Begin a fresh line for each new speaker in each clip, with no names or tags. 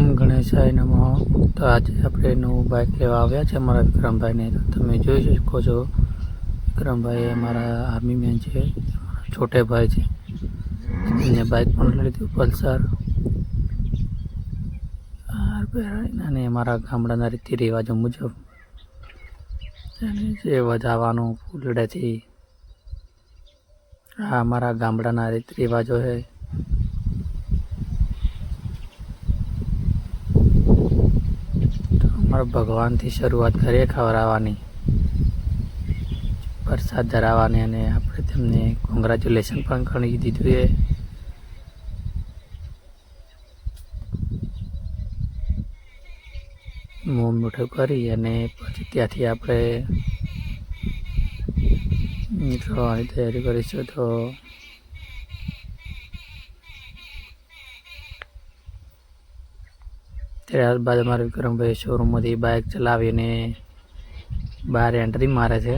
ઓમ ગણેશાય નમઃ। તો આજે આપણે નવું બાઇક લેવા આવ્યા છે અમારા વિક્રમભાઈને। તો તમે જોઈ શકો છો વિક્રમભાઈ અમારા આર્મી મેન છે, છોટે ભાઈ છે। એમને બાઇક પણ લઈ લીધું પલ્સર અને અમારા ગામડાના રીતિ રિવાજો મુજબ જે વધાવવાનું ફૂલડેથી આ અમારા ગામડાના રીતિ રિવાજો છે। ભગવાનથી શરૂઆત કરીએ ખવડાવવાની, પ્રસાદ ધરાવવાની, અને આપણે તેમને કોંગ્રેચ્યુલેશન પણ કરી દીધું છે। મોં મીઠું કરી અને પછી ત્યાંથી આપણે નીકળવાની તૈયારી કરીશું। તો ત્યારબાદ અમારા વિક્રમભાઈ શોરૂમમાંથી બાઇક ચલાવીને બહાર એન્ટ્રી મારે છે।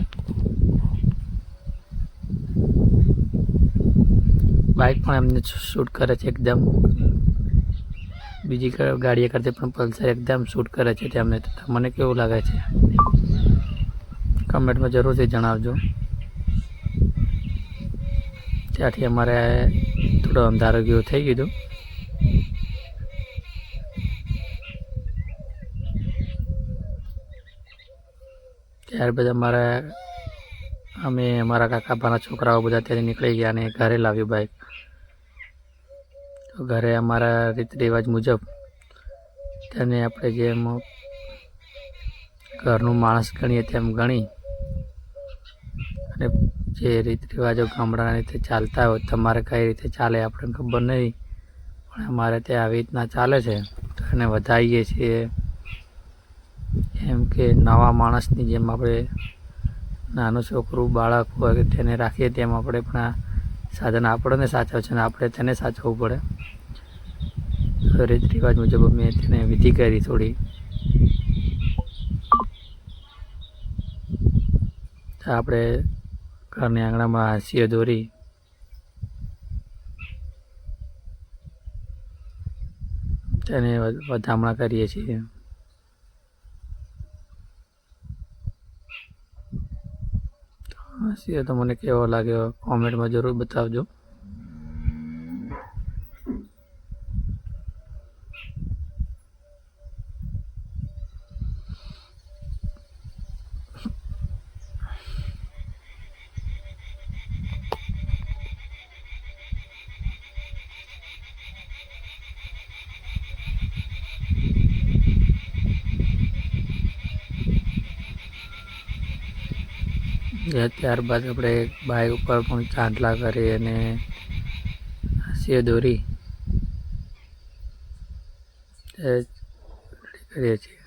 બાઇક પણ એમને શૂટ કરે છે એકદમ, બીજી ગાડીઓ કરતી પણ પલ્સર એકદમ શૂટ કરે છે તેમને। તમને કેવું લાગે છે કમેન્ટમાં જરૂરથી જણાવજો। ત્યાંથી અમારે થોડો અંધારો જેવું થઈ ગયું, ત્યારબાદ અમે અમારા કાકાબાના છોકરાઓ બધા ત્યાંથી નીકળી ગયા અને ઘરે લાવ્યું બાઇક। તો ઘરે અમારા રીત રિવાજ મુજબ તેને આપણે જેમ ઘરનું માણસ ગણીએ તેમ ગણી અને જે રીત રિવાજો ગામડાના રીતે ચાલતા હોય, તમારે કઈ રીતે ચાલે આપણને ખબર નહીં, પણ અમારે ત્યાં આવી રીતના ચાલે છે। તો એને વધાવીએ છીએ, એમ કે નવા માણસની જેમ આપણે નાનું છોકરું બાળક હોય તેને રાખીએ તેમ આપણે પણ આ સાધન આપણને સાચવે છે અને આપણે તેને સાચવવું પડે। તો રીત રિવાજ મુજબ અમે તેને વિધિ કરી થોડી, તો આપણે ઘરની આંગણામાં હાંસીઓ દોરી તેને વધામણા કરીએ છીએ। હાંસીઓ તો મને કેવો લાગ્યો કોમેન્ટમાં જરૂર બતાવજો। ત્યારબાદ આપણે બાઇક ઉપર પણ ચાંદલા કરી અને હાંસીઓ દોરી કરીએ છીએ।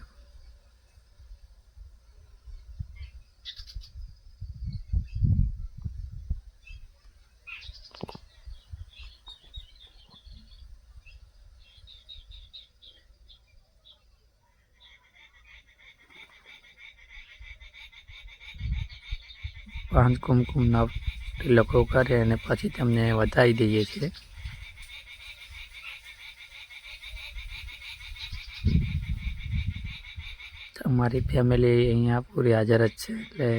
પાંચ કુમકુમના તિલકો કરે અને પછી તેમને વધાવી દઈએ છીએ। અમારી ફેમિલી અહીંયા પૂરી હાજર જ છે, એટલે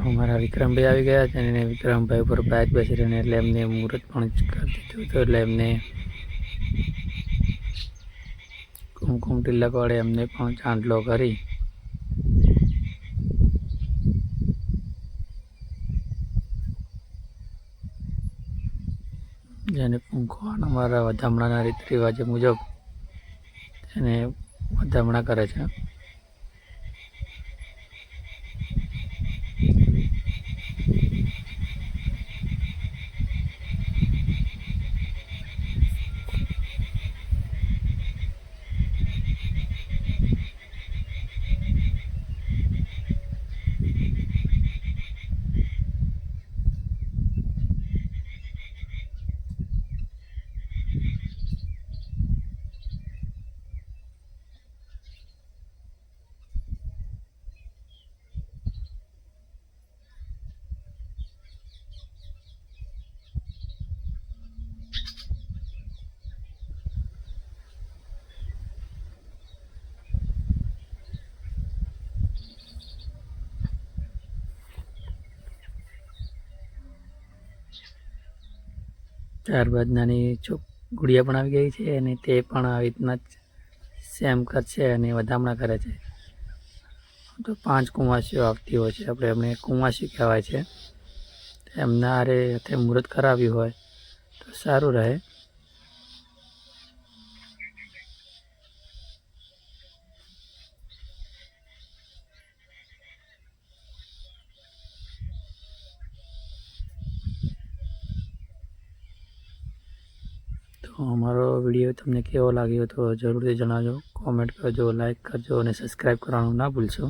અમારા વિક્રમભાઈ આવી ગયા છે અને વિક્રમભાઈ ઉપર બાઇક બેસી રહીને એટલે એમને મુહૂર્ત પણ કરી દીધું હતું, એટલે એમને કુમકુમ તિલક વડે એમને પણ ચાંદલો કરી જેને પૂંખવાનો અમારા વધામણાના રીત રિવાજો મુજબ એને વધામણા કરે છે। ત્યારબાદ નાની ગુડિયા પણ આવી ગઈ છે અને તે પણ આવી રીતના જ સેમ કરશે અને વધામણા કરે છે. તો 5 કુંવાસીઓ આવતી હોય છે, આપણે એમને કુંવાસી કહેવાય છે. એમના હારે મુહૂર્ત કરાવ્યું હોય તો સારું રહે. તો અમારો વિડીયો તમને કેવો લાગ્યો તો જરૂરથી જણાવજો, કોમેન્ટ કરજો, લાઈક કરજો અને સબસ્ક્રાઈબ કરવાનું ના ભૂલશો.